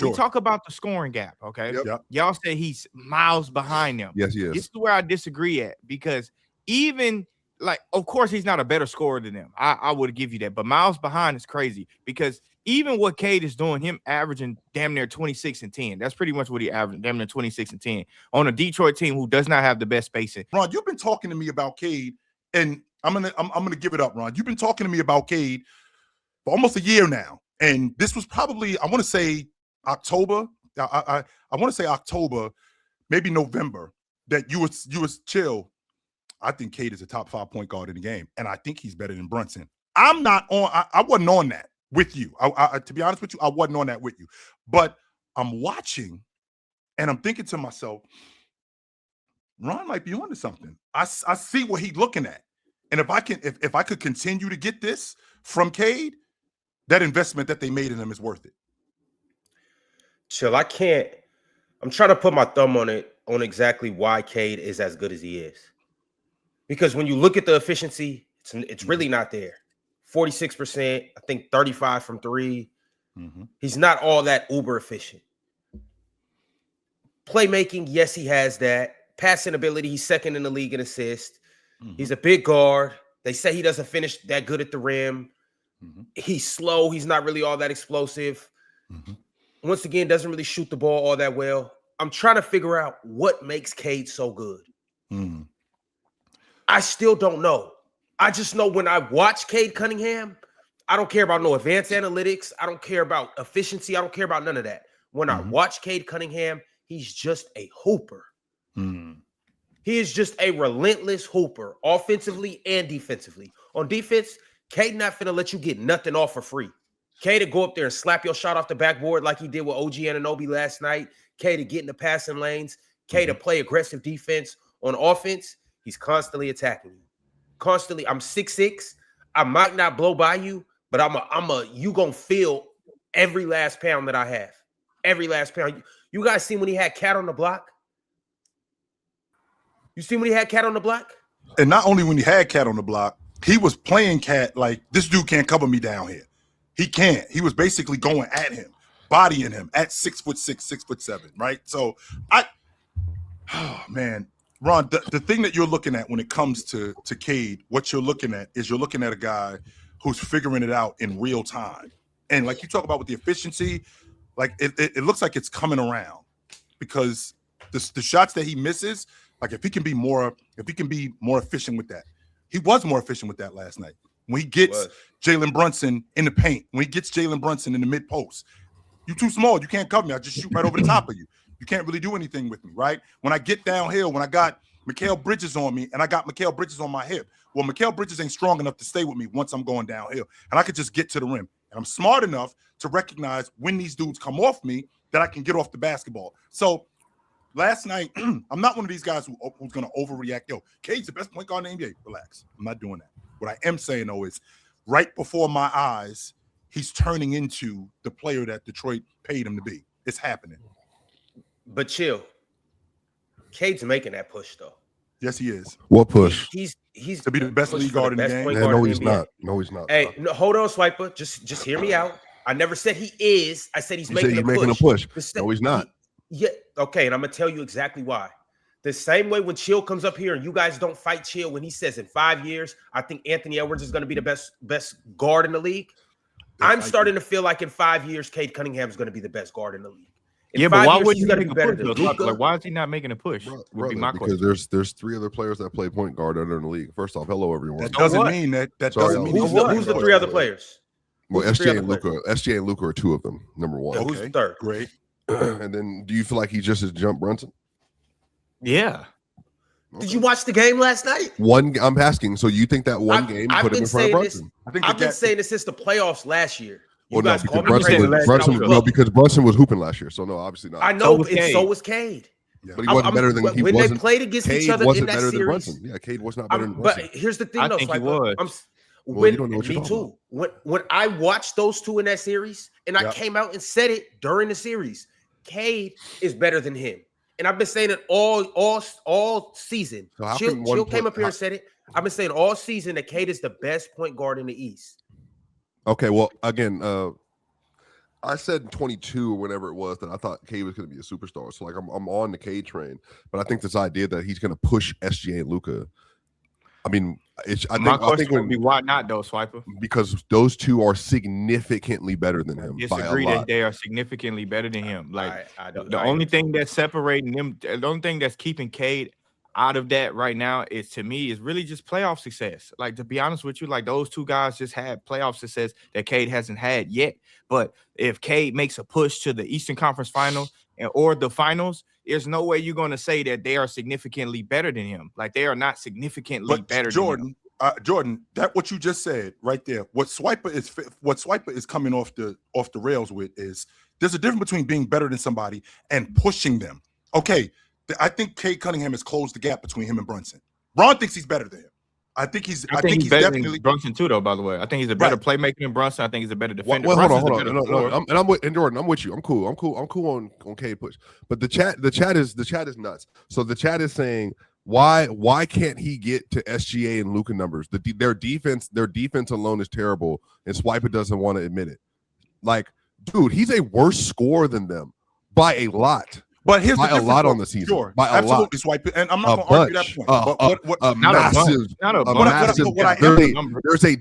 we talk about the scoring gap, okay? Y'all say he's miles behind them. Yes, he is. This is where I disagree at, because even like, of course, he's not a better scorer than them. I would give you that, but miles behind is crazy, because even what Cade is doing, him averaging damn near 26 and 10. That's pretty much what he averaged, damn near 26 and 10 on a Detroit team who does not have the best spacing. Ron, you've been talking to me about Cade, and I'm gonna give it up, Ron. You've been talking to me about Cade for almost a year now, and this was probably, I want to say October. I want to say October, maybe November. That you was chill. I think Cade is a top 5 point guard in the game, and I think he's better than Brunson. I'm not on. I wasn't on that with you. To be honest with you, I wasn't on that with you. But I'm watching, and I'm thinking to myself, Ron might be onto something. I see what he's looking at, and if I could continue to get this from Cade, that investment that they made in him is worth it. Chill. I'm trying to put my thumb on it, on exactly why Cade is as good as he is. Because when you look at the efficiency, it's really not there. 46%, I think 35 from 3. He's not all that uber efficient. Playmaking, yes, he has that. Passing ability, he's second in the league in assist. He's a big guard. They say he doesn't finish that good at the rim. He's slow. He's not really all that explosive. Once again, doesn't really shoot the ball all that well. I'm trying to figure out what makes Cade so good. I still don't know. I just know when I watch Cade Cunningham, I don't care about no advanced analytics. I don't care about efficiency. I don't care about none of that. When I watch Cade Cunningham, he's just a hooper. He is just a relentless hooper, offensively and defensively. On defense, Cade not finna let you get nothing off for free. Cade to go up there and slap your shot off the backboard like he did with OG Anunoby last night. Cade to get in the passing lanes. Cade to play aggressive defense. On offense, he's constantly attacking you. Constantly. I'm 6'6". I might not blow by you, but you gonna feel every last pound that I have. Every last pound. You guys see when he had Cat on the block? You see when he had Cat on the block? And not only when he had Cat on the block, he was playing Cat like, this dude can't cover me down here. He can't. He was basically going at him, bodying him at 6'6", 6'7", right? So oh man, Ron, the thing that you're looking at when it comes to Cade, what you're looking at is you're looking at a guy who's figuring it out in real time. And like you talk about with the efficiency, like it looks like it's coming around, because the shots that he misses, like if he can be more efficient with that. He was more efficient with that last night. When he gets Jalen Brunson in the paint, when he gets Jalen Brunson in the mid post, you're too small. You can't cover me. I just shoot right over the top of you. You can't really do anything with me, right? When I get downhill, when I got Mikal Bridges on me and I got Mikal Bridges on my hip, well, Mikal Bridges ain't strong enough to stay with me once I'm going downhill. And I could just get to the rim. And I'm smart enough to recognize when these dudes come off me that I can get off the basketball. So last night, I'm not one of these guys who's going to overreact. Yo, Cade's the best point guard in the NBA. Relax. I'm not doing that. What I am saying, though, is right before my eyes, he's turning into the player that Detroit paid him to be. It's happening. But chill. Cade's making that push, though. Yes, he is. What push? He's to be the best league guard in the game. Yeah, no, he's not. No, he's not. Hey, no, hold on, Swiper. Just hear me out. I never said he is. I said he's making a push. No, he's not. Yeah, okay, and I'm gonna tell you exactly why. The same way when Chill comes up here and you guys don't fight Chill when he says in 5 years, I think Anthony Edwards is gonna be the best guard in the league. I'm starting to feel like in 5 years, Cade Cunningham is gonna be the best guard in the league. Yeah, but why wouldn't he make a push? Like, why is he not making a push? Because there's 3 other players that play point guard under in the league. First off, hello everyone. That doesn't mean that doesn't mean who's the 3 other players? Well, SJ and Luka are 2 of them. Number 1. Yeah, who's the 3rd? Great. And then, do you feel like he just has jumped Brunson? Yeah. Did you watch the game last night? I'm asking. So you think that game put him in front of Brunson? I've been saying this since the playoffs last year. Well, no, because Brunson was hooping last year. So no, obviously not. I know, and so was Cade. Yeah. But he wasn't better than when they played against each other in that series. Yeah, Cade was not better than Brunson. But here's the thing, though. I think he was. Me too. When I watched those 2 in that series, and I came out and said it during the series, Cade is better than him. And I've been saying it all season. So Chill came up here and said it. I've been saying all season that Cade is the best point guard in the East. Okay, well, again, I said in 22 or whenever it was that I thought Cade was going to be a superstar. So like I'm on the Cade train, but I think this idea that he's going to push SGA and Luka. I mean, My question would be why not though, Swiper? Because those two are significantly better than him. Disagree that they are significantly better than him. Like the only thing that's separating them, the only thing that's keeping Cade out of that right now is, to me, is really just playoff success. Like, to be honest with you, like those two guys just had playoff success that Cade hasn't had yet. But if Cade makes a push to the Eastern Conference Final or the finals, there's no way you're going to say that they are significantly better than him. Like, they are not significantly better than him. Jordan, that what you just said right there. What Swiper is coming off the rails with is there's a difference between being better than somebody and pushing them. Okay, I think Cade Cunningham has closed the gap between him and Brunson. Ron thinks he's better than him. I think he's better definitely than Brunson too, though. By the way, I think he's a better playmaker than Brunson. I think he's a better defender. Well, hold on. And Jordan, I'm with you. I'm cool on Cade push. But the chat is nuts. So the chat is saying, why can't he get to SGA and Luka numbers? Their defense alone is terrible, and Swiper doesn't want to admit it. Like, dude, he's a worse scorer than them by a lot. But here's by a lot on the season. Sure, by a lot. Swiper, and I'm not going to argue that point. A massive.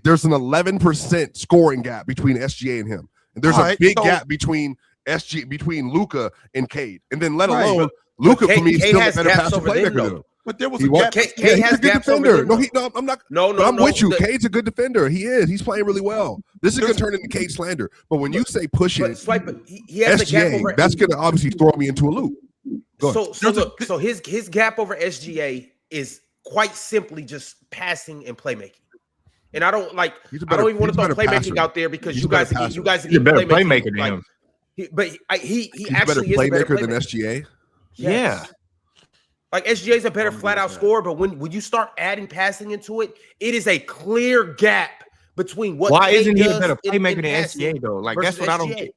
There's an 11% scoring gap between SGA and him, and there's a big gap between Luka and Cade, and then let alone Luka for me is still a better passive playmaker than him. But there was a gap. Cade has a good defender. I'm not. No, I'm with you. Cade's a good defender. He is. He's playing really well. This is going to turn into Cade slander. But when you say pushing he has a gap over, that's going to obviously throw me into a loop. So his gap over SGA is quite simply just passing and playmaking. And I don't even want to throw playmaking out there because you guys are a better playmaker than him. But he actually is a better playmaker than SGA. Yeah. Like SGA is a better flat-out scorer, but when you start adding passing into it, it is a clear gap between what. Why isn't he a better playmaker than SGA though? Like that's what I don't get.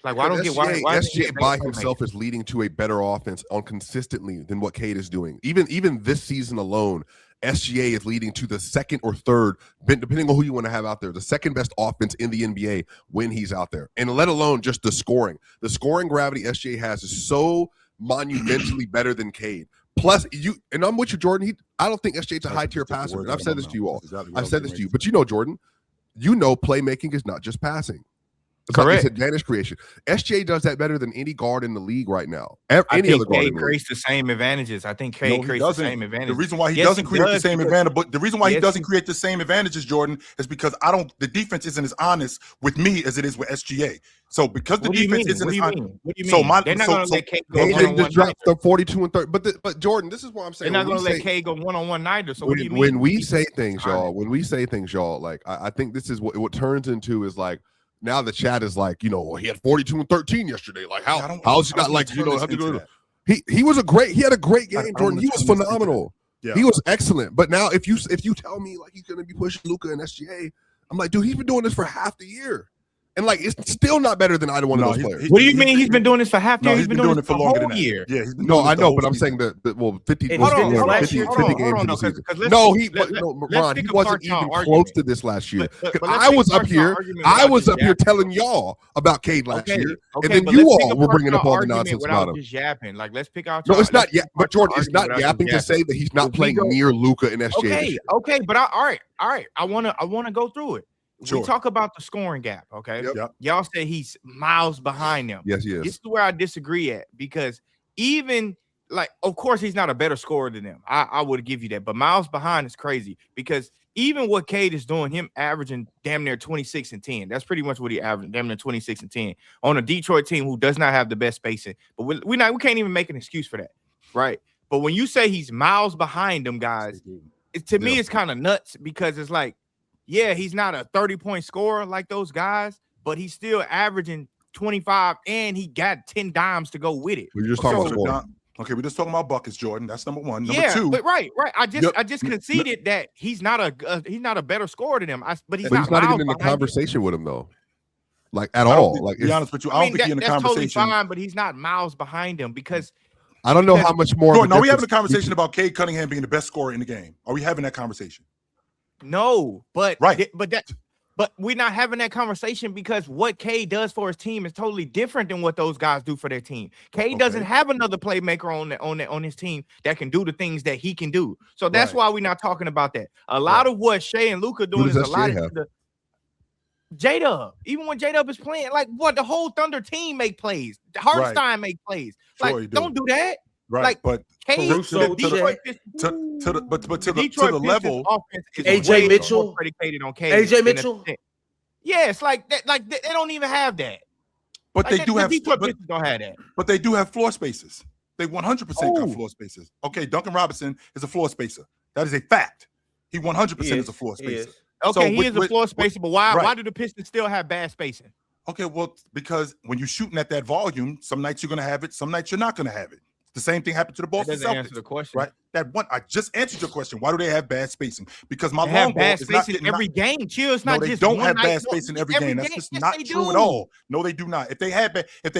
Like why I don't get why SGA by himself is leading to a better offense on consistently than what Cade is doing. Even this season alone, SGA is leading to the second or third, depending on who you want to have out there, the second best offense in the NBA when he's out there, and let alone just the scoring. The scoring gravity SGA has is so monumentally better than Cade. Plus, and I'm with you, Jordan. I don't think SJ's a high tier passer. And I've said this to you all. I've said this to you, but Jordan, playmaking is not just passing. Correct. It's advantage creation. SJ does that better than any guard in the league right now. I think Cade creates the same advantages. I think Cade creates the same advantages. The reason why he doesn't create the same advantage, but the reason why he doesn't create the same advantages, Jordan, is because the defense isn't as honest with me as it is with SGA. So because the defense isn't as honest. What do you mean? They're not going to let Cade go one-on-one. Just dropped the 42 and 30. But Jordan, this is what I'm saying. They're not going to let Cade go one-on-one neither. So what do you mean? When we say things, y'all, like I think this is what turns into is like, now the chat is like, he had 42 and 13 yesterday. Like how's he not like, he was he had a great game, Jordan. He was phenomenal. Yeah. He was excellent. But now if you tell me like he's going to be pushing Luka and SGA, I'm like, dude, he's been doing this for half the year. And like, it's still not better than either one of those players. What do you mean he's been doing this for half the year? He's been doing it for longer than a year. Yeah, I know, but I'm saying that 50 games into the season. No, Ron, he wasn't even close to this last year. I was up here telling y'all about Cade last year, and then you all were bringing up all the nonsense about him. Just yapping. Like, let's pick out. No, it's not. But Jordan, it's not yapping to say that he's not playing near Luka and SGA. Okay, but all right. I want to go through it. Sure. We talk about the scoring gap, okay? Yep. Y'all say he's miles behind them. Yes, he is. This is where I disagree at, because even, like, of course, he's not a better scorer than them. I would give you that. But miles behind is crazy, because even what Cade is doing, him averaging damn near 26 and 10, that's pretty much what he averaged, damn near 26 and 10 on a Detroit team who does not have the best spacing. But we can't even make an excuse for that, right? But when you say he's miles behind them guys, to me, it's kind of nuts, because it's like, yeah, he's not a 30-point scorer like those guys, but he's still averaging 25, and he got 10 dimes to go with it. We're just talking about scoring. Okay, we're just talking about buckets, Jordan. That's number one. Number two, but right. I just conceded that he's not a better scorer than him. But he's not even in the conversation with him though, like at all. Like, to be honest with you, I don't think he's in the conversation. That's totally fine, but he's not miles behind him, because I don't know how much more. Jordan, are we having a conversation about Cade Cunningham being the best scorer in the game? Are we having that conversation? No, but right, but that But we're not having that conversation because what Cade does for his team is totally different than what those guys do for their team. Cade doesn't have another playmaker on his team that can do the things that he can do. So that's why we're not talking about that. A lot of what Shai and Luka doing is a lot of J-Dub. Even when J-Dub is playing, like what the whole Thunder team make plays. Hartenstein make plays. Like don't do that. Right, like, but Cade, to the level, AJ Mitchell predicated on Cade. AJ Mitchell. Yeah, it's like that. Like they don't even have that. But like they do have. Don't have that. But they do have floor spaces. They 100% got floor spaces. Okay, Duncan Robinson is a floor spacer. That is a fact. He 100% is a floor spacer. Okay, he is a floor spacer, but why do the Pistons still have bad spacing? Okay, well, because when you're shooting at that volume, some nights you're going to have it, some nights you're not going to have it. The same thing happened to the Boston Celtics. Answer the question, right? That one, I just answered your question. Why do they have bad spacing? Because my long ball bad is not spacing every game. Chill, it's not they just don't one have night, bad spacing every game. That's just not true at all. No, they do not. If they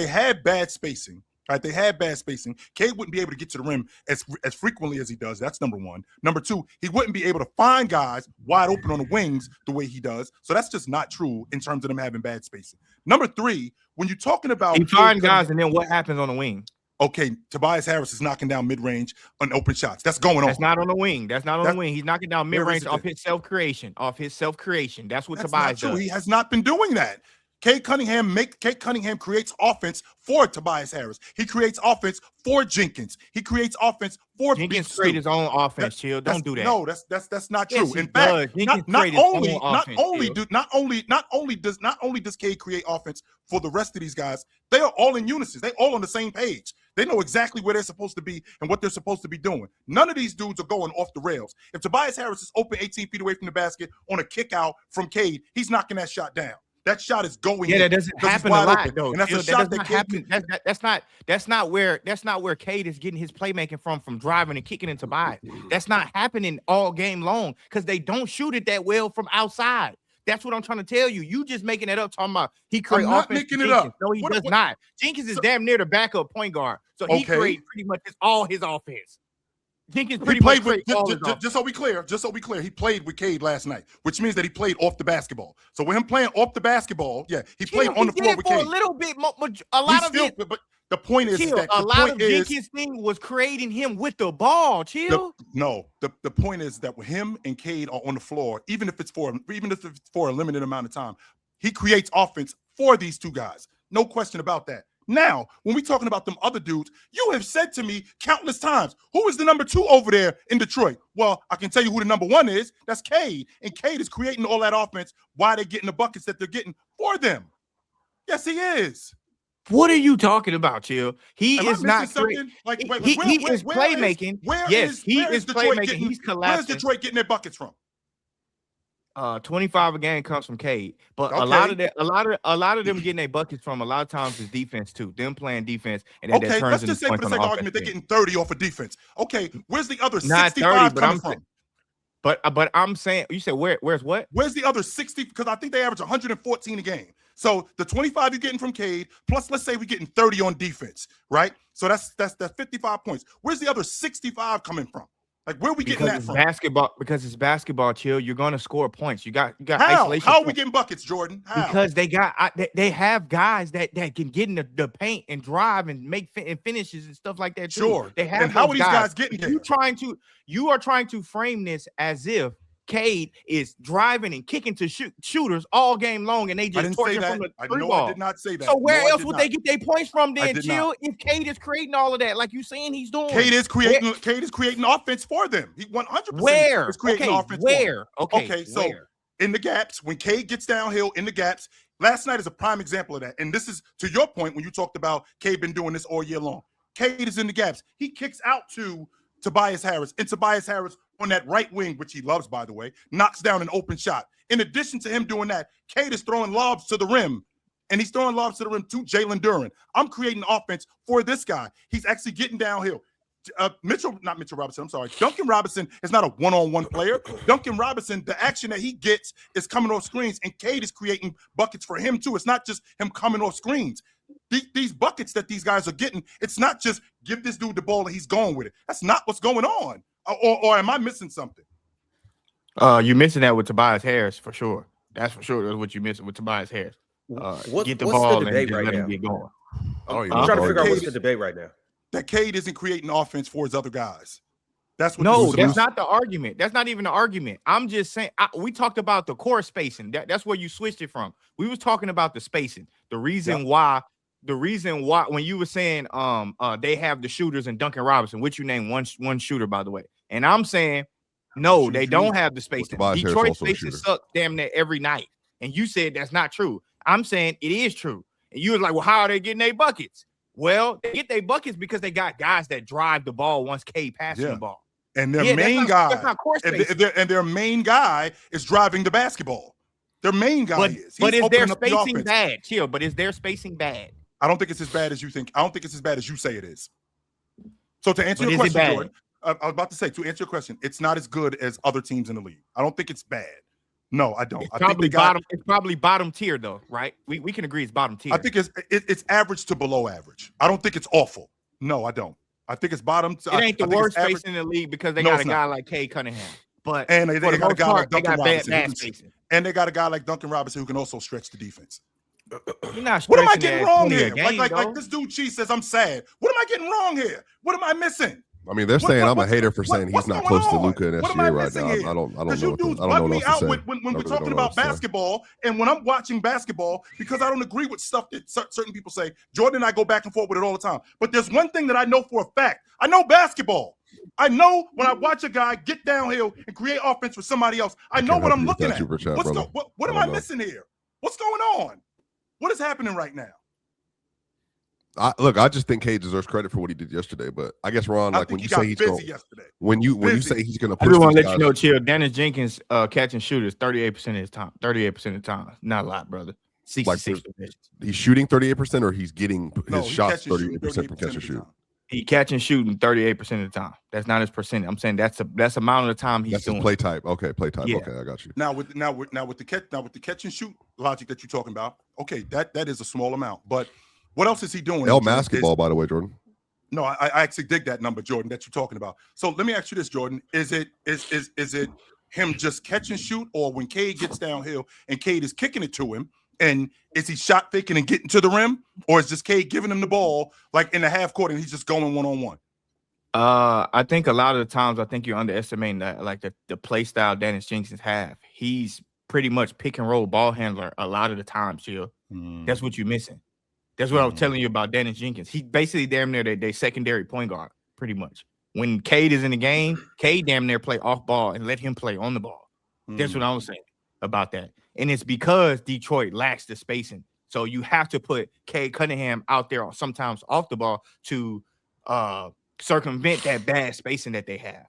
had bad spacing, right? They had bad spacing. Cade wouldn't be able to get to the rim as frequently as he does. That's number one. Number two, he wouldn't be able to find guys wide open on the wings the way he does. So that's just not true in terms of them having bad spacing. Number three, when you're talking about he find guys, and then what happens on the wing? Okay, Tobias Harris is knocking down mid-range on open shots. That's going on. That's not on the wing. That's not on the wing. He's knocking down mid-range off his self-creation. That's what Tobias does. He has not been doing that. Cade Cunningham creates offense for Tobias Harris. He creates offense for Jenkins. He creates offense for Jenkins. Create his own offense. Chill. Don't do that. No, that's not true. Yes, in fact, not only does Cade create offense for the rest of these guys, they are all in unison. They all on the same page. They know exactly where they're supposed to be and what they're supposed to be doing. None of these dudes are going off the rails. If Tobias Harris is open 18 feet away from the basket on a kick out from Cade, he's knocking that shot down. That shot is going. Yeah, that doesn't happen a lot, though. And that's a shot that happen. That's not where Cade is getting his playmaking from driving and kicking into Tobias. That's not happening all game long because they don't shoot it that well from outside. That's what I'm trying to tell you. You just making it up, talking about he creates offense. Making it up. No, he does not. Jenkins is damn near the backup point guard, so he creates pretty much all his offense. Jenkins pretty much just so we clear, he played with Cade last night, which means that he played off the basketball. So with him playing off the basketball, he played on the floor with Cade. A little bit, a lot of it. But the point is that a lot of Jenkins' thing was creating him with the ball. Chill. The point is that with him and Cade are on the floor, even if it's for a limited amount of time, he creates offense for these two guys. No question about that. Now, when we're talking about them other dudes, you have said to me countless times, who is the number 2 over there in Detroit? Well, I can tell you who the number 1 is. That's Cade. And Cade is creating all that offense while they're getting the buckets that they're getting for them. Yes, he is. What are you talking about, Chill? He is not something like he is playmaking. Yes, he is playmaking. He's collapsing. Where's Detroit getting their buckets from? 25 a game comes from Cade, but a lot of them getting their buckets from a lot of times is defense too. Them playing defense, and then that turns let's just say for the sake of argument they're getting 30 off of defense. Okay, where's the other 65 coming from? But I'm saying, you said where's what? Where's the other 60? Because I think they average 114 a game. So the 25 you're getting from Cade, plus let's say we're getting 30 on defense, right? So that's 55 points. Where's the other 65 coming from? Like, where are we getting that from? Because it's basketball, Chill. You're going to score points. You got isolation. How are we getting buckets, Jordan? How? Because they have guys that can get in the paint and drive and make finishes and stuff like that too. Sure. They have. And how are these guys getting here? You are trying to frame this as if Cade is driving and kicking to shooters all game long, and they just torture from the three ball. I did not say that. So where else would they get their points from then, Chill? If Cade is creating all of that, like you saying he's doing. Cade is creating offense for them. He 100% where is creating offense. Where? So in the gaps, when Cade gets downhill in the gaps, last night is a prime example of that. And this is to your point when you talked about Cade been doing this all year long. Cade is in the gaps. He kicks out to Tobias Harris, and Tobias Harris on that right wing, which he loves, by the way, knocks down an open shot. In addition to him doing that, Cade is throwing lobs to the rim, and he's throwing lobs to the rim to Jalen Duren. I'm creating offense for this guy. He's actually getting downhill. Duncan Robinson is not a one-on-one player. Duncan Robinson, the action that he gets is coming off screens, and Cade is creating buckets for him too. It's not just him coming off screens. These buckets that these guys are getting, it's not just give this dude the ball and he's going with it. That's not what's going on. Or am I missing something? You're missing that with Tobias Harris for sure. That's for sure. That's what you missing with Tobias Harris. Get the what's ball the and debate just right let him now? get going. I'm trying to figure out what's the debate right now. That Cade isn't creating offense for his other guys. That's what. No, that's not the argument. That's not even the argument. I'm just saying. We talked about the core spacing. That's where you switched it from. We was talking about the spacing. The reason why when you were saying they have the shooters and Duncan Robinson, which you named one shooter, by the way, and I'm saying no, they don't have the spacing. Detroit spacing sucks damn near every night, and you said that's not true. I'm saying it is true, and you was like, well, how are they getting their buckets? Well, they get their buckets because they got guys that drive the ball once Cade passes the ball. And their main guy, and their main guy is driving the basketball. Their main guy is. But is their spacing bad? Chill. But is their spacing bad? I don't think it's as bad as you think. I don't think it's as bad as you say it is. So to answer your question, Jordan, I was about to say, to answer your question, it's not as good as other teams in the league. I don't think it's bad. No, I don't. I think it's probably bottom tier, though, right? We can agree it's bottom tier. I think it's average to below average. I don't think it's awful. No, I don't. I think it's bottom. It ain't the worst space in the league because they got a guy like Cade Cunningham. But and they got a guy like Duncan Robinson. And they got a guy like Duncan Robinson who can also stretch the defense. You're not what am I getting wrong here? Game, like this dude Cheese says I'm sad. What am I getting wrong here? What am I missing? I mean, they're saying I'm a hater for saying he's not close to Luka and SGA right now. I don't know. You dudes bug me out when we're talking about basketball, and when I'm watching basketball, because I don't agree with stuff that certain people say. Jordan and I go back and forth with it all the time. But there's one thing that I know for a fact. I know basketball. I know when I watch a guy get downhill and create offense for somebody else. I know what I'm looking at. What am I missing here? What's going on? What is happening right now? I just think Cade deserves credit for what he did yesterday, but I guess Ron, like when you say he's going, when you say he's going to push, I want to let you know, chill. Dennis Jenkins catching shooters 38% of his time. 38% of the time, not a lot, brother. 66%. He's shooting 38%, or he's getting his shots 38% per catch and shoot. He catching shooting 38% of the time. That's not his percentage. I'm saying that's amount of the time he's doing. His play type. Okay, play type. Yeah. Okay, I got you. Now with the catch and shoot logic that you're talking about, okay, that is a small amount, but. What else is he doing? Basketball, by the way, Jordan. No, I actually dig that number, Jordan, that you're talking about. So let me ask you this, Jordan: Is it him just catch and shoot, or when Cade gets downhill and Cade is kicking it to him, and is he shot faking and getting to the rim, or is just Cade giving him the ball like in the half court and he's just going 1-on-1? I think a lot of the times you're underestimating that, like the play style Dennis Jenkins have. He's pretty much pick and roll ball handler a lot of the time, Chill. That's what you're missing. That's what I was telling you about Dennis Jenkins. He basically damn near they secondary point guard, pretty much. When Cade is in the game, Cade damn near play off ball and let him play on the ball. That's what I was saying about that. And it's because Detroit lacks the spacing. So you have to put Cade Cunningham out there sometimes off the ball to circumvent that bad spacing that they have.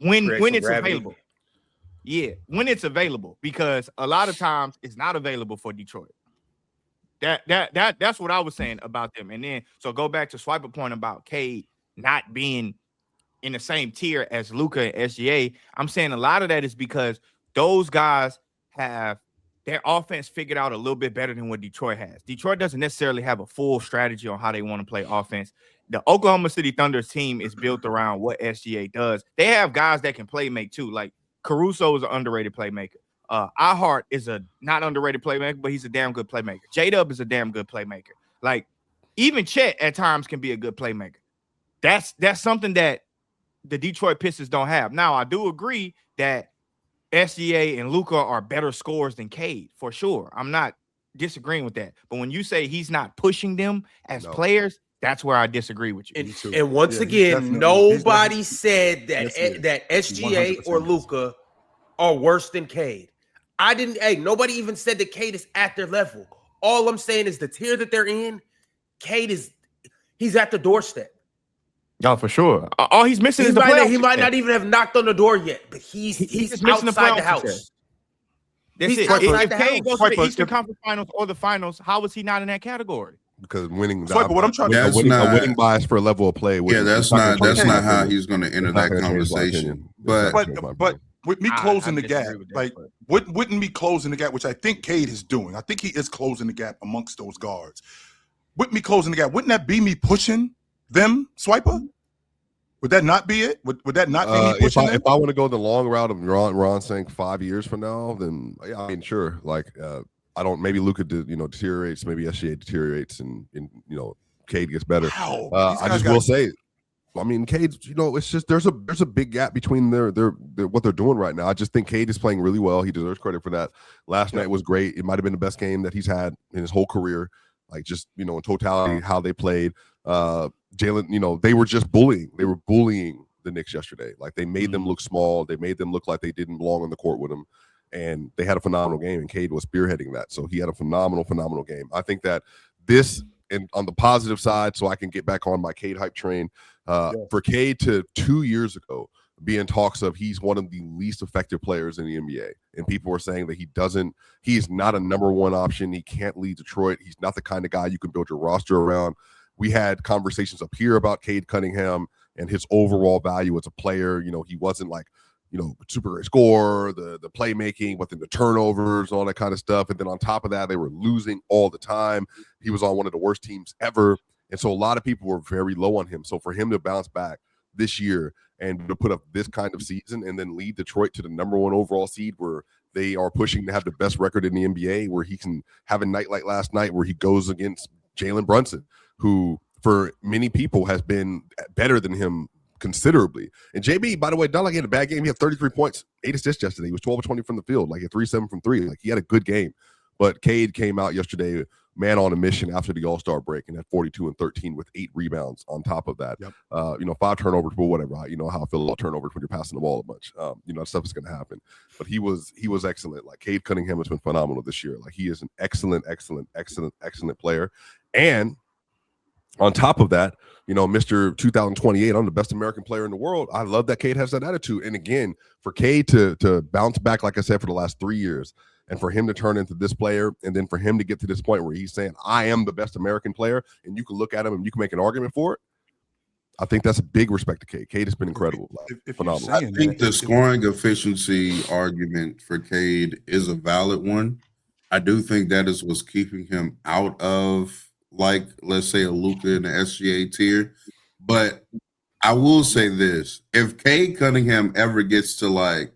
When it's available. Yeah, when it's available, because a lot of times it's not available for Detroit. That's what I was saying about them. And then so go back to Swiper point about Cade not being in the same tier as Luka and SGA. I'm saying a lot of that is because those guys have their offense figured out a little bit better than what Detroit has. Detroit doesn't necessarily have a full strategy on how they want to play offense. The Oklahoma City Thunder's team is built around what SGA does. They have guys that can play make too. Like Caruso is an underrated playmaker. iHeart is a not underrated playmaker, but he's a damn good playmaker. J-Dub is a damn good playmaker. Like even Chet at times can be a good playmaker. That's something that the Detroit Pistons don't have. Now I do agree that SGA and Luka are better scorers than Cade for sure. I'm not disagreeing with that. But when you say he's not pushing them as players, that's where I disagree with you. And once again, nobody said that SGA or Luka are worse than Cade. Nobody even said that Cade is at their level. All I'm saying is the tier that they're in, Cade he's at the doorstep. Oh, for sure. All he's missing is the playoffs. He might not even have knocked on the door yet, but he's outside the house. That's it. If Cade goes to the Eastern Conference Finals or the Finals, how is he not in that category? Because winning, what I'm trying to a winning bias for a level of play. That's not how he's going to enter that conversation. But with me closing the gap, like wouldn't me closing the gap, which I think Cade is doing. I think he is closing the gap amongst those guards. With me closing the gap, wouldn't that be me pushing them, Swiper? Would that not be it? Would that not be me pushing if I want to go the long route of Ron saying 5 years from now, then yeah, I mean, sure. Like, I don't. Maybe Luka deteriorates. Maybe SGA deteriorates, and Cade gets better. Wow. I just will say, I mean, Cade's. It's just there's a big gap between their what they're doing right now. I just think Cade is playing really well. He deserves credit for that. Last night was great. It might have been the best game that he's had in his whole career. Like, just in totality, how they played. Jalen, they were just bullying. They were bullying the Knicks yesterday. Like, they made them look small. They made them look like they didn't belong on the court with them. And they had a phenomenal game, and Cade was spearheading that. So he had a phenomenal game. I think that this, and on the positive side, so I can get back on my Cade hype train, for Cade to 2 years ago be in talks of he's one of the least effective players in the NBA. And people were saying that he is not a number one option. He can't lead Detroit. He's not the kind of guy you can build your roster around. We had conversations up here about Cade Cunningham and his overall value as a player. He wasn't like, super great scorer, the playmaking, within the turnovers, all that kind of stuff. And then on top of that, they were losing all the time. He was on one of the worst teams ever. And so a lot of people were very low on him. So for him to bounce back this year and to put up this kind of season and then lead Detroit to the number one overall seed, where they are pushing to have the best record in the NBA, where he can have a night like last night where he goes against Jalen Brunson, who for many people has been better than him considerably. And JB, by the way, not like he had a bad game. He had 33 points, 8 assists yesterday. He was 12 of 20 from the field, like a 3-7 from 3. Like, he had a good game. But Cade came out yesterday, man on a mission after the All-Star break, and had 42 and 13 with 8 rebounds on top of that. Yep. 5 turnovers, but whatever. You know how I feel about turnovers when you're passing the ball a bunch. That stuff is going to happen. But he was excellent. Like, Cade Cunningham has been phenomenal this year. Like, he is an excellent player. And on top of that, Mr. 2028, I'm the best American player in the world. I love that Cade has that attitude. And again, for Cade to bounce back, like I said, for the last 3 years, and for him to turn into this player, and then for him to get to this point where he's saying, I am the best American player, and you can look at him and you can make an argument for it, I think that's a big respect to Cade. Cade has been incredible. Phenomenal. I think the scoring efficiency argument for Cade is a valid one. I do think that is what's keeping him out of, like, let's say, a Luka in the SGA tier. But I will say this. If Cade Cunningham ever gets to like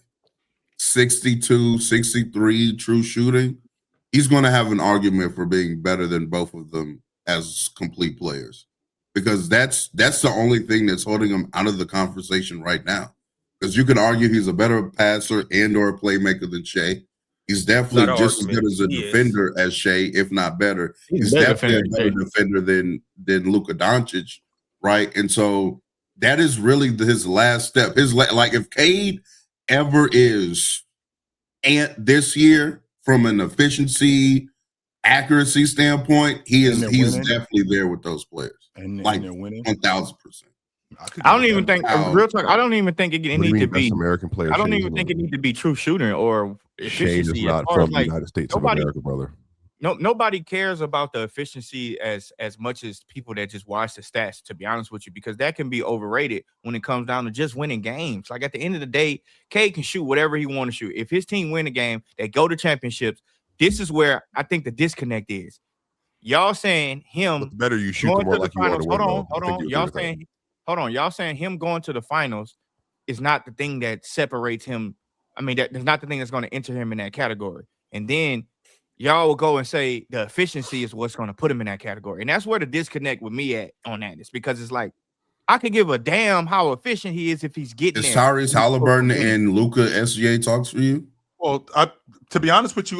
62, 63 true shooting, he's going to have an argument for being better than both of them as complete players. Because that's the only thing that's holding him out of the conversation right now. Because you could argue he's a better passer and or a playmaker than Shai. He's definitely just as good as a defender as Shai, if not better. He's definitely a better defender than Luka Dončić, right? And so that is really his last step. Like, if Cade ever is, and this year from an efficiency, accuracy standpoint, he's definitely there with those players. And like they're winning 1,000%. I don't even think real talk. I don't even think it needs to be American players. I don't even think it needs to be true shooting or efficiency. Shade is not from the United States of America, brother. Nobody cares about the efficiency as much as people that just watch the stats, to be honest with you, because that can be overrated when it comes down to just winning games. Like, at the end of the day, Cade can shoot whatever he want to shoot. If his team win a game, they go to championships. This is where I think the disconnect is. Y'all saying him the better you shoot, the more like you want to win. Hold on. Y'all saying him going to the finals is not the thing that separates him. I mean, that's not the thing that's going to enter him in that category. And then y'all will go and say the efficiency is what's going to put him in that category. And that's where the disconnect with me at on that is, because it's like, I could give a damn how efficient he is if he's getting there. Tyrese Halliburton and Luka SGA talks for you? Well, to be honest with you,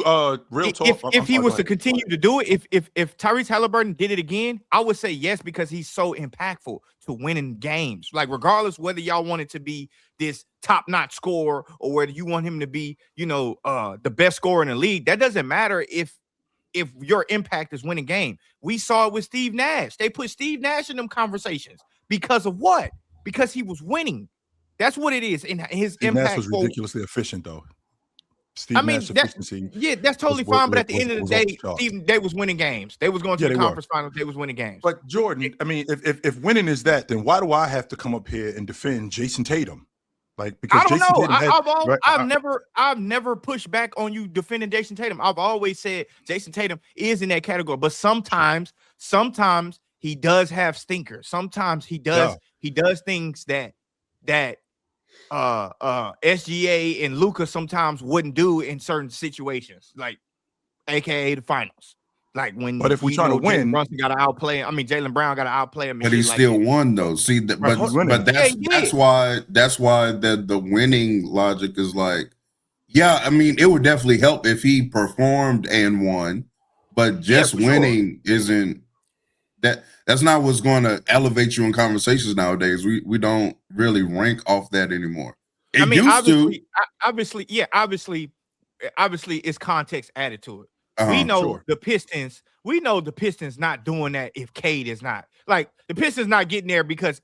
real talk. If he was to continue to do it, if Tyrese Halliburton did it again, I would say yes, because he's so impactful to winning games. Like, regardless whether y'all want it to be this top-notch scorer or whether you want him to be, the best scorer in the league, that doesn't matter if your impact is winning game. We saw it with Steve Nash. They put Steve Nash in them conversations because of what? Because he was winning. That's what it is. And his impact Nash was ridiculously efficient, though. That's totally fine. But at the end of the day, they was winning games. They was going to the conference finals. They was winning games. But Jordan, I mean, if winning is that, then why do I have to come up here and defend Jason Tatum? Like, because I don't know. I've never pushed back on you defending Jason Tatum. I've always said Jason Tatum is in that category. But sometimes he does have stinkers. Sometimes he does things that SGA and Luka sometimes wouldn't do in certain situations, like AKA the finals. Like when, but if we're trying to win, Brunson got to outplay him. I mean, Jaylen Brown got to outplay him. But he still won though. See, but that's why the winning logic is like, yeah. I mean, it would definitely help if he performed and won, but just winning isn't that. That's not what's going to elevate you in conversations nowadays. We don't really rank off that anymore. It obviously, it's context added to it. We know the Pistons. We know the Pistons not doing that if Cade is not. Like the Pistons not getting there because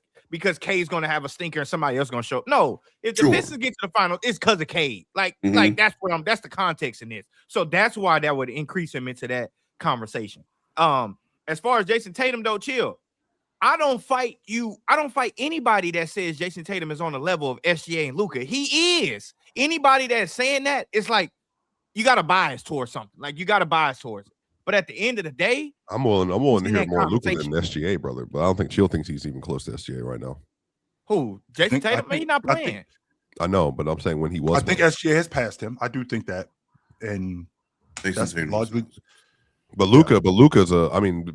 Cade's going to have a stinker and somebody else going to show up. No, if the Pistons get to the final, it's because of Cade. Like that's that's the context in this. So that's why that would increase him into that conversation. As far as Jason Tatum, though, chill. I don't fight you. I don't fight anybody that says Jason Tatum is on the level of SGA and Luka. He is. Anybody that's saying that, it's like you got to bias towards something. Like you got to bias towards it. But at the end of the day, I'm willing to hear more Luka than SGA, brother. But I don't think Chill thinks he's even close to SGA right now. Who? Jason Tatum? He's not playing. I know, but I'm saying when he was. I think SGA has passed him. I do think that, and that's largely. But Luka's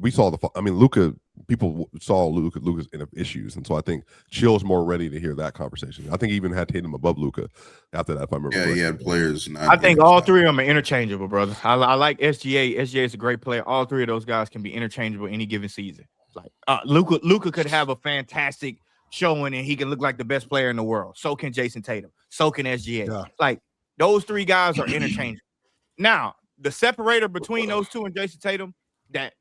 we saw Luka. People saw Luka's issues, and so I think Chill's more ready to hear that conversation. I think he even had Tatum above Luka after that. If I remember, he had players. I think all three of them are interchangeable, brother. I like SGA. SGA is a great player. All three of those guys can be interchangeable any given season. Like Luka could have a fantastic showing, and he can look like the best player in the world. So can Jason Tatum. So can SGA. Yeah. Like those three guys are interchangeable. Now, the separator between those two and Jason Tatum, that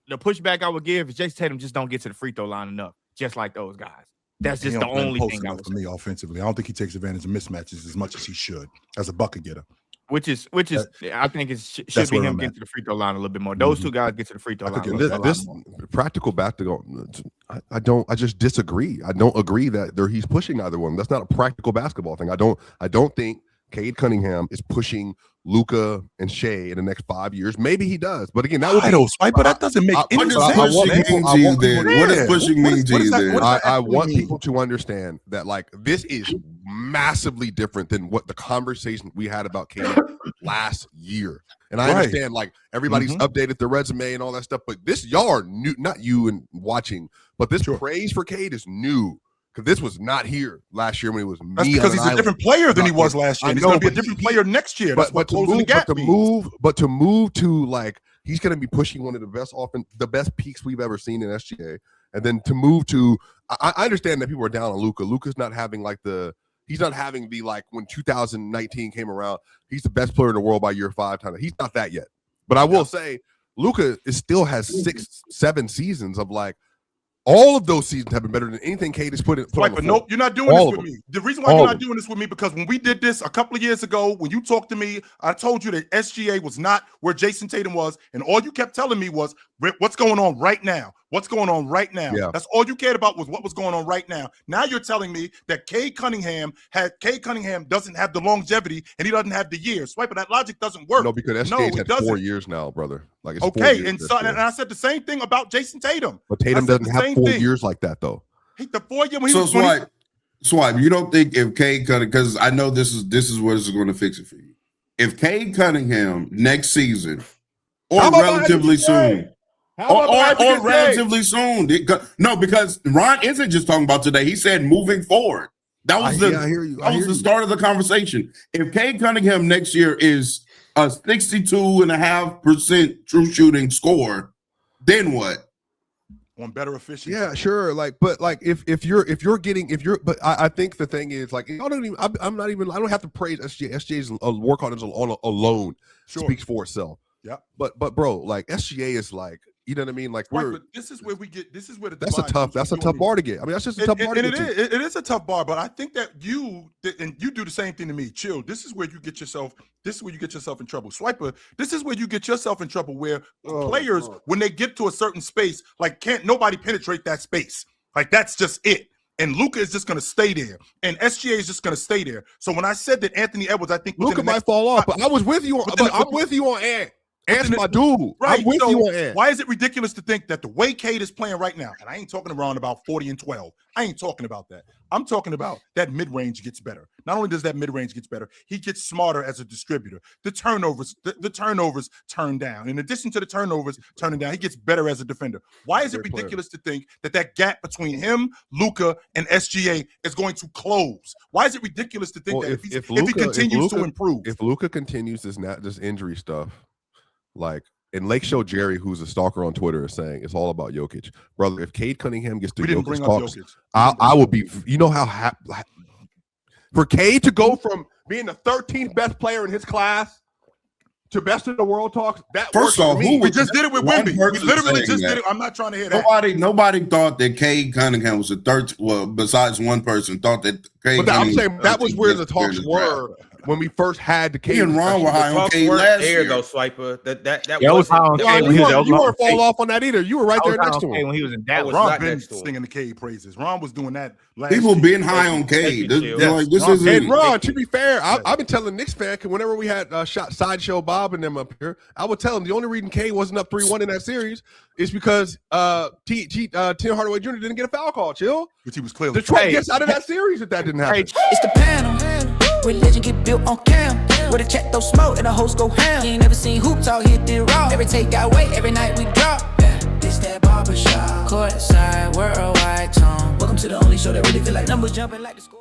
the pushback I would give is Jason Tatum just don't get to the free throw line enough, just like those guys. That's just the only thing I would say. For me offensively. I don't think he takes advantage of mismatches as much as he should as a bucket getter. Which is I think it should be him getting to the free throw line a little bit more. Those two guys get to the free throw line. This practical basketball, I just disagree. I don't agree that he's pushing either one. That's not a practical basketball thing. I don't think Cade Cunningham is pushing Luka and Shai in the next 5 years. Maybe he does, but again, that would but that doesn't make any sense. What does pushing mean to you? Then I want people to understand that like this is massively different than what the conversation we had about Cade last year. And I understand like everybody's updated their resume and all that stuff, but this y'all are new, not you and watching, but this praise for Cade is new. Because this was not here last year when it was me. That's because he's a different player than he was last year. He's going to be a different player next year. But to move to like he's going to be pushing one of the best peaks we've ever seen in SGA, and then to move to I understand that people are down on Luka. Luka's not having he's not having the like when 2019 came around. He's the best player in the world by year 5 time. He's not that yet. But I will say Luka still has 6-7 seasons of like. All of those seasons have been better than anything Cade has put on the floor. But nope, you're not doing this with me. The reason why you're not doing this with me because when we did this a couple of years ago, when you talked to me, I told you that SGA was not where Jason Tatum was, and all you kept telling me was what's going on right now. What's going on right now? Yeah. That's all you cared about was what was going on right now. Now you're telling me that Cade Cunningham doesn't have the longevity and he doesn't have the years. But that logic doesn't work. No, because SGA's had 4 years now, brother. Like it's okay, 4 years and I said the same thing about Jason Tatum. But Tatum doesn't have 4 years like that though. The 4 year when he was Swipe, you don't think if Cade Cunningham, because I know this is what is going to fix it for you. If Cade Cunningham next season or relatively soon. Or relatively soon. No, because Ron isn't just talking about today. He said moving forward. That was the start of the conversation. If Cade Cunningham next year is a 62.5% true shooting score, then what? On better efficiency. Yeah, sure. But I think the thing is like I don't have to praise SGA. SGA's work on it alone speaks for itself. Yeah. But bro, like SGA is like, you know what I mean? Like but this is where that's a tough bar to get. I mean, that's just a tough bar to get. It is a tough bar, but I think that you do the same thing to me. Chill. This is where you get yourself in trouble. Swiper, this is where you get yourself in trouble where players, when they get to a certain space, like can't nobody penetrate that space. Like that's just it. And Luka is just going to stay there. And SGA is just going to stay there. So when I said that Anthony Edwards, I think Luka might fall off, but I was with you on I'm with you on Ant. Answer my dude. Right. I'm with So you on Ant. why is it ridiculous to think that the way Cade is playing right now, and I ain't talking around about 40 and 12. I ain't talking about that. I'm talking about that mid-range gets better. Not only does that mid-range gets better, he gets smarter as a distributor. The turnovers turn down. In addition to the turnovers turning down, he gets better as a defender. Why is it ridiculous to think that that gap between him, Luka, and SGA is going to close? Why is it ridiculous to think that if he continues to improve? If Luka continues this injury stuff, like, and Lake Show Jerry, who's a stalker on Twitter, is saying it's all about Jokic. Brother, if Cade Cunningham gets to Jokic talks, I will be, you know how happy for Cade to go from being the 13th best player in his class to best in the world talks. That First works off, for me. We just did it with Wemby. We literally just that. did it. I'm not trying to hear that. Nobody thought that Cade Cunningham was a 13. Well, besides one person thought that Cade. But I'm saying that was where the talks were when we first had the Cade. Ian Ron were high on Cade last year, though, Swiper. That was high on Cade when he was you weren't fall off on that either. You were right there next to him when he was in Dallas. Ron been singing the Cade praises. Ron was doing that last People year. being high on Cade. This isn't. And Ron, to be fair, I've been telling Knicks fan, whenever we had Sideshow Bob and them up here, I would tell him the only reason Cade wasn't up 3-1 in that series is because Tim Hardaway Jr. didn't get a foul call. Chill, which he was clearly. Detroit gets out of that series if that didn't happen. It's the panel. Religion get built on cam. Where the check throw smoke and the host go ham. You ain't never seen hoops out here did raw. Every take got weight, every night we drop. This that barbershop. Courtside, worldwide tone. Welcome to the only show that really feel like numbers jumping like the score.